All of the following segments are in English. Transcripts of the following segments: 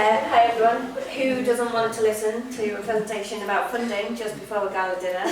Hi everyone. Who doesn't want to listen to a presentation about funding just before a gala dinner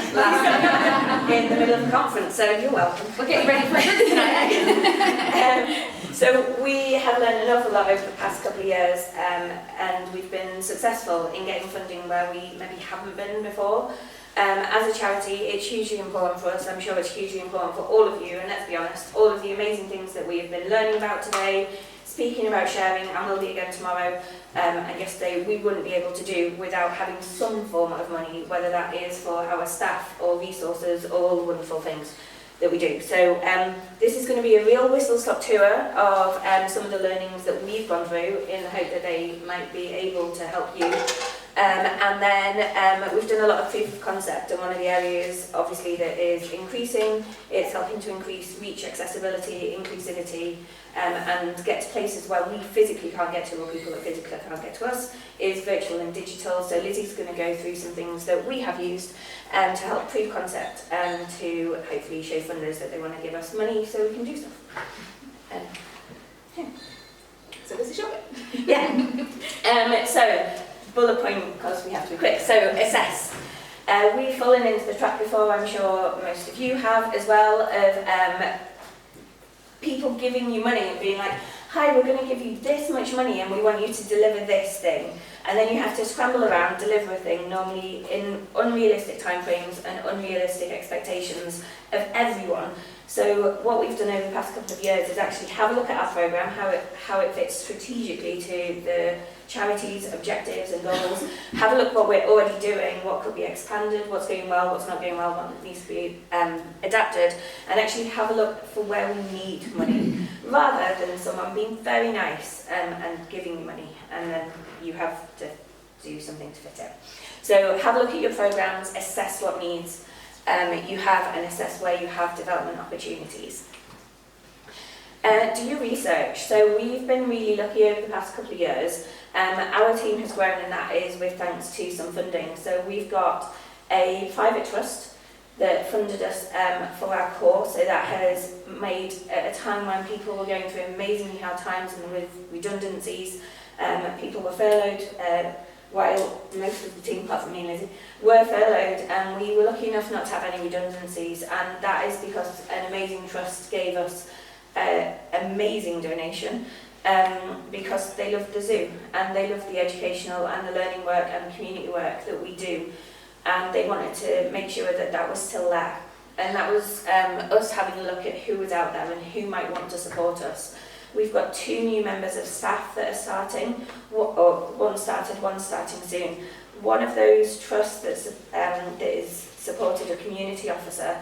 in the middle of a conference? So you're welcome. We're getting ready for it tonight. So we have learned an awful lot over the past couple of years, and we've been successful in getting funding where we maybe haven't been before. As a charity, it's hugely important for us. I'm sure it's hugely important for all of you, and let's be honest, all of the amazing things that we have been learning about today, speaking about sharing, and will be again tomorrow, and yesterday, we wouldn't be able to do without having some form of money, whether that is for our staff or resources or all the wonderful things that we do. So this is going to be a real whistle-stop tour of some of the learnings that we've gone through in the hope that they might be able to help you. And then we've done a lot of proof of concept, and one of the areas obviously that is increasing, it's helping to increase reach, accessibility, inclusivity, and get to places where we physically can't get to, or people that physically can't get to us, is virtual and digital. So Lizzie's going to go through some things that we have used to help prove concept and to hopefully show funders that they want to give us money so we can do stuff. So this is your bit. Yeah. So bullet point, because we have to be quick. So assess. We've fallen into the trap before, I'm sure most of you have as well, of people giving you money and being like, hi, we're going to give you this much money and we want you to deliver this thing. And then you have to scramble around, deliver a thing, normally in unrealistic timeframes and unrealistic expectations of everyone. So what we've done over the past couple of years is actually have a look at our programme, how it fits strategically to the charity's objectives and goals. Have a look what we're already doing, what could be expanded, what's going well, what's not going well, what needs to be adapted, and actually have a look for where we need money, rather than someone being very nice and giving you money, and then you have to do something to fit it. So have a look at your programmes, assess what needs you have, and assess where you have development opportunities. Do your research. So we've been really lucky over the past couple of years. Our team has grown, and that is with thanks to some funding. So we've got a private trust that funded us for our course. So that has made, at a time when people were going through amazingly hard times and with redundancies, people were furloughed, while most of the team, apart from me and Lizzie, were furloughed, and we were lucky enough not to have any redundancies, and that is because an amazing trust gave us amazing donation, because they love the zoo, and they love the educational and the learning work and the community work that we do, and they wanted to make sure that that was still there. And that was us having a look at who was out there and who might want to support us. We've got 2 new members of staff that are starting, one started, one's starting soon. One of those trusts that is supported a community officer.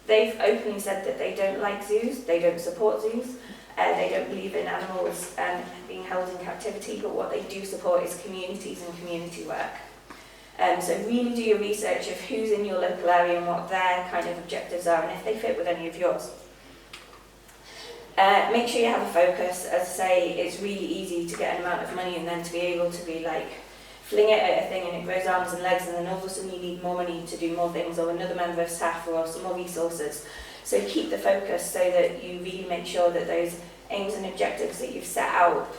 They've openly said that they don't like zoos, they don't support zoos, they don't believe in animals being held in captivity, but what they do support is communities and community work. So really do your research of who's in your local area and what their kind of objectives are, and if they fit with any of yours. Make sure you have a focus. As I say, it's really easy to get an amount of money and then to be able to be like, fling it at a thing and it grows arms and legs, and then all of a sudden you need more money to do more things, or another member of staff, or some more resources. So keep the focus so that you really make sure that those aims and objectives that you've set out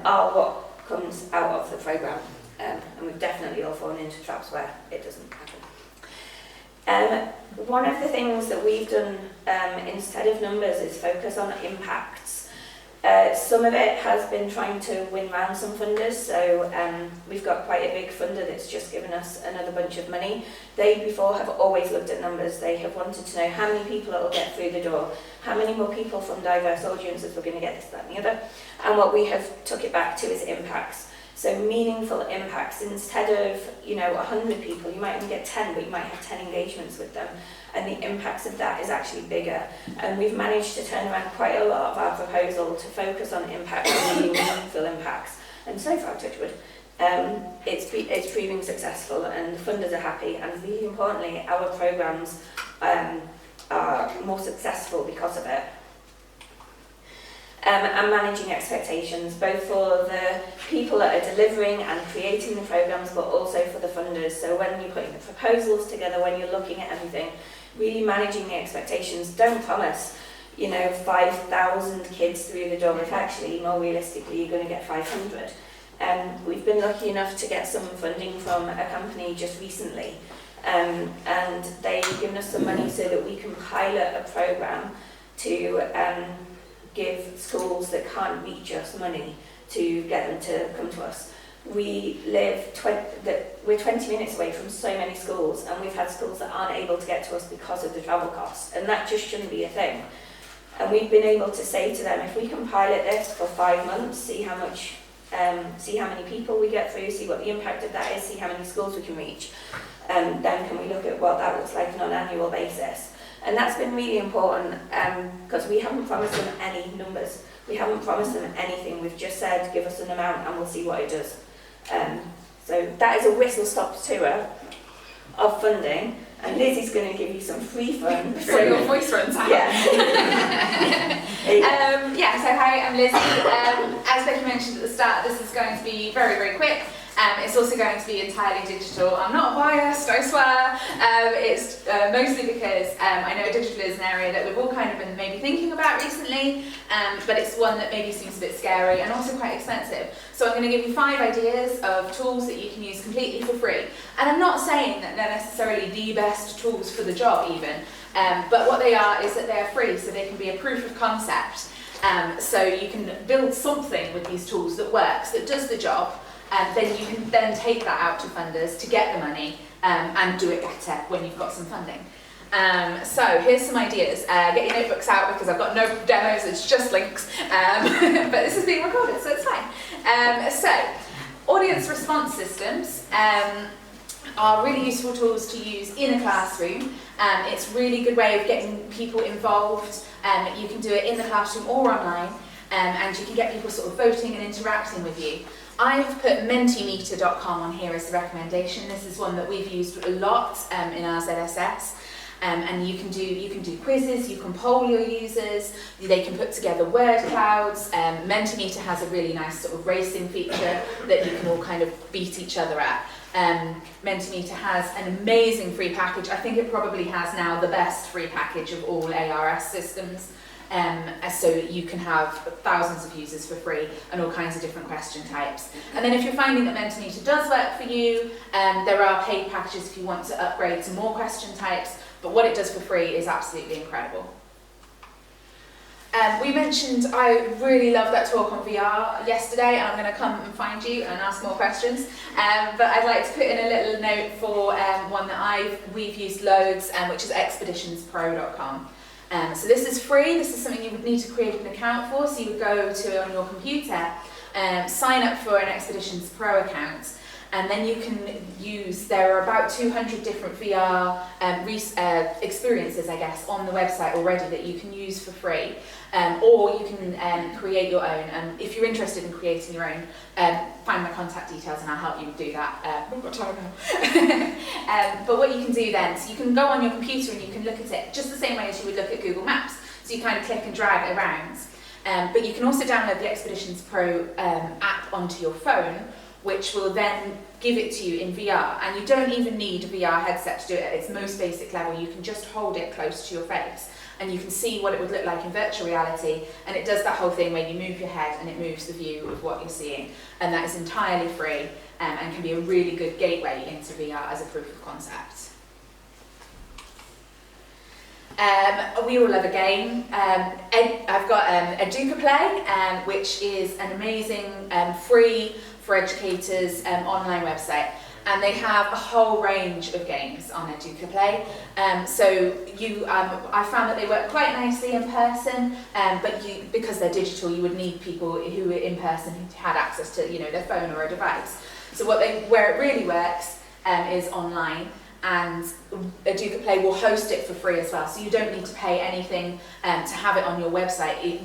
are what comes out of the programme. And we've definitely all fallen into traps where it doesn't happen. One of the things that we've done instead of numbers is focus on impacts. Some of it has been trying to win round some funders, so we've got quite a big funder that's just given us another bunch of money. They before have always looked at numbers. They have wanted to know how many people it will get through the door, how many more people from diverse audiences we're going to get, this, that and the other, and what we have took it back to is impacts. So meaningful impacts. Instead of 100 people, you might only get 10, but you might have 10 engagements with them, and the impacts of that is actually bigger. And we've managed to turn around quite a lot of our proposal to focus on impacts and really meaningful impacts. And so far, touchwood, it's proving successful, and the funders are happy, and really importantly, our programmes are more successful because of it. And managing expectations, both for the people that are delivering and creating the programmes, but also for the funders. So when you're putting the proposals together, when you're looking at everything, really managing the expectations. Don't promise, 5,000 kids through the door if actually, more realistically, you're going to get 500. we've been lucky enough to get some funding from a company just recently, and they've given us some money so that we can pilot a programme to give schools that can't reach us money to get them to come to us. We're 20 minutes away from so many schools, and we've had schools that aren't able to get to us because of the travel costs, and that just shouldn't be a thing. And we've been able to say to them, if we can pilot this for 5 months, see how many people we get through, see what the impact of that is, see how many schools we can reach, then can we look at what that looks like on an annual basis. And that's been really important, because we haven't promised them any numbers. We haven't promised them anything. We've just said, give us an amount and we'll see what it does. So that is a whistle-stop tour of funding, and Lizzie's going to give you some free fun. Before your voice runs out. Yeah. So hi, I'm Lizzie. As Becky mentioned at the start, this is going to be very, very quick. It's also going to be entirely digital. I'm not biased, I swear. It's mostly because I know digital is an area that we've all kind of been maybe thinking about recently, but it's one that maybe seems a bit scary and also quite expensive. So I'm going to give you 5 ideas of tools that you can use completely for free. And I'm not saying that they're necessarily the best tools for the job even, but what they are is that they are free, so they can be a proof of concept. So you can build something with these tools that works, that does the job, and then you can then take that out to funders to get the money and do it better when you've got some funding. So here's some ideas. Get your notebooks out because I've got no demos, it's just links. But this is being recorded, so it's fine. So audience response systems are really useful tools to use in a classroom. It's a really good way of getting people involved. You can do it in the classroom or online, and you can get people sort of voting and interacting with you. I've put mentimeter.com on here as a recommendation. This is one that we've used a lot in RZSS. And you can do quizzes, you can poll your users, they can put together word clouds. Mentimeter has a really nice sort of racing feature that you can all kind of beat each other at. Mentimeter has an amazing free package. I think it probably has now the best free package of all ARS systems. So you can have thousands of users for free and all kinds of different question types. And then if you're finding that Mentimeter does work for you, there are paid packages if you want to upgrade to more question types, but what it does for free is absolutely incredible. We mentioned I really loved that talk on VR yesterday, and I'm going to come and find you and ask more questions. But I'd like to put in a little note for one that we've used loads, which is expeditionspro.com. So this is free. This is something you would need to create an account for. So you would go to on your computer, sign up for an Expeditions Pro account, and then you can use, there are about 200 different VR experiences, I guess, on the website already that you can use for free. Or you can create your own. If you're interested in creating your own, find my contact details and I'll help you do that. We've got time now. But what you can do then, so you can go on your computer and you can look at it just the same way as you would look at Google Maps. So you kind of click and drag it around. But you can also download the Expeditions Pro app onto your phone, which will then give it to you in VR. And you don't even need a VR headset to do it at its most basic level. You can just hold it close to your face and you can see what it would look like in virtual reality, and it does that whole thing where you move your head and it moves the view of what you're seeing, and that is entirely free and can be a really good gateway into VR as a proof of concept. We all love a game. I've got Educaplay, which is an amazing free for educators online website, and they have a whole range of games on Educaplay. I found that they work quite nicely in person, but because they're digital, you would need people who were in person who had access to their phone or a device. So where it really works is online. And Educaplay will host it for free as well, so you don't need to pay anything to have it on your website. It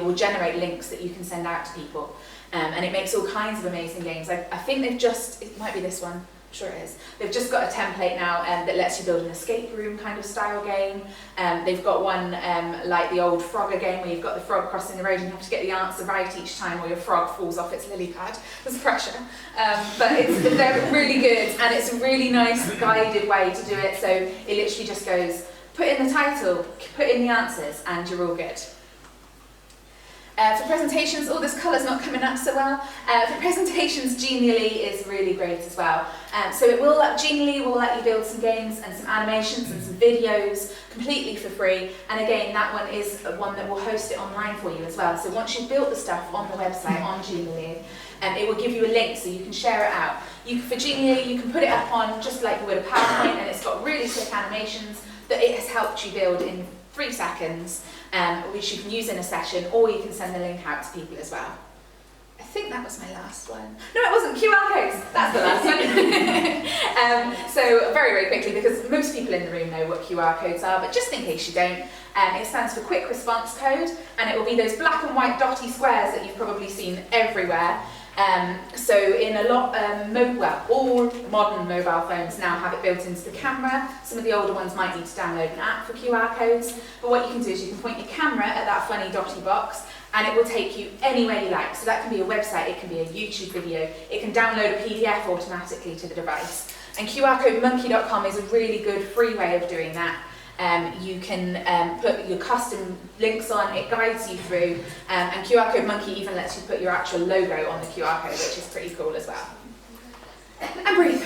will generate links that you can send out to people, and it makes all kinds of amazing games. I think it might be this one, I'm sure it is. They've just got a template now that lets you build an escape room kind of style game. They've got one like the old Frogger game where you've got the frog crossing the road and you have to get the answer right each time or your frog falls off its lily pad. There's pressure. But they're really good, and it's a really nice guided way to do it. So it literally just goes, put in the title, put in the answers, and you're all good. For presentations, this colour's not coming up so well. For presentations, Genially is really great as well. So Genially will let you build some games and some animations and some videos completely for free. And again, that one is one that will host it online for you as well. So once you've built the stuff on the website on Genially, it will give you a link so you can share it out. For Genially, you can put it up on just like you would a PowerPoint, and it's got really sick animations that it has helped you build in 3 seconds, which you can use in a session, or you can send the link out to people as well. I think that was my last one. No, it wasn't. QR codes. That's the last one. So very, very quickly, because most people in the room know what QR codes are, but just in case you don't, it stands for Quick Response Code, and it will be those black and white dotty squares that you've probably seen everywhere. So in a lot, all modern mobile phones now have it built into the camera. Some of the older ones might need to download an app for QR codes, but what you can do is you can point your camera at that funny dotty box, and it will take you anywhere you like. So that can be a website, it can be a YouTube video, it can download a PDF automatically to the device. And QRCodeMonkey.com is a really good free way of doing that. You can put your custom links on, it guides you through, and QR Code Monkey even lets you put your actual logo on the QR code, which is pretty cool as well. And breathe.